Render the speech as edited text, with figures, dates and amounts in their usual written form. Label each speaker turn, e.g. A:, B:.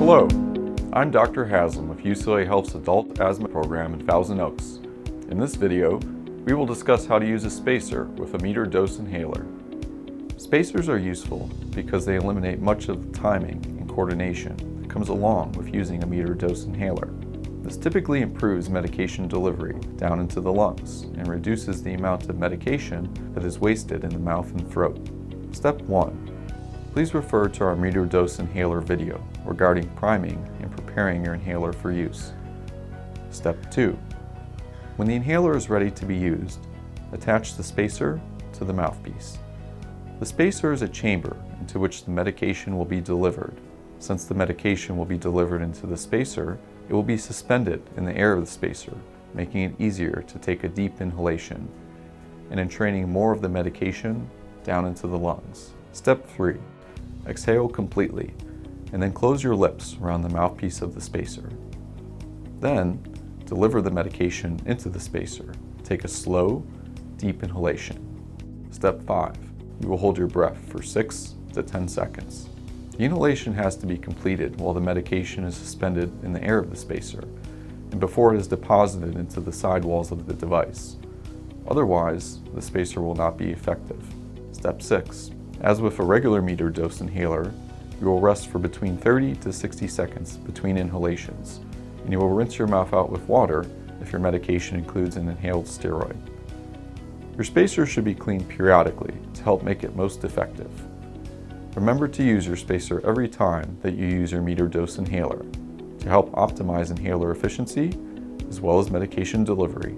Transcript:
A: Hello, I'm Dr. Haslam of UCLA Health's Adult Asthma Program in Thousand Oaks. In this video, we will discuss how to use a spacer with a metered-dose inhaler. Spacers are useful because they eliminate much of the timing and coordination that comes along with using a metered-dose inhaler. This typically improves medication delivery down into the lungs and reduces the amount of medication that is wasted in the mouth and throat. Step 1. Please refer to our metered-dose inhaler video regarding priming and preparing your inhaler for use. Step 2. When the inhaler is ready to be used, attach the spacer to the mouthpiece. The spacer is a chamber into which the medication will be delivered. Since the medication will be delivered into the spacer, it will be suspended in the air of the spacer, making it easier to take a deep inhalation and entraining more of the medication down into the lungs. Step 3. Exhale completely, and then close your lips around the mouthpiece of the spacer. Then, deliver the medication into the spacer. Take a slow, deep inhalation. Step 5. You will hold your breath for 6 to 10 seconds. The inhalation has to be completed while the medication is suspended in the air of the spacer and before it is deposited into the sidewalls of the device. Otherwise, the spacer will not be effective. Step 6. As with a regular metered dose inhaler, you will rest for between 30 to 60 seconds between inhalations, and you will rinse your mouth out with water if your medication includes an inhaled steroid. Your spacer should be cleaned periodically to help make it most effective. Remember to use your spacer every time that you use your metered dose inhaler to help optimize inhaler efficiency as well as medication delivery.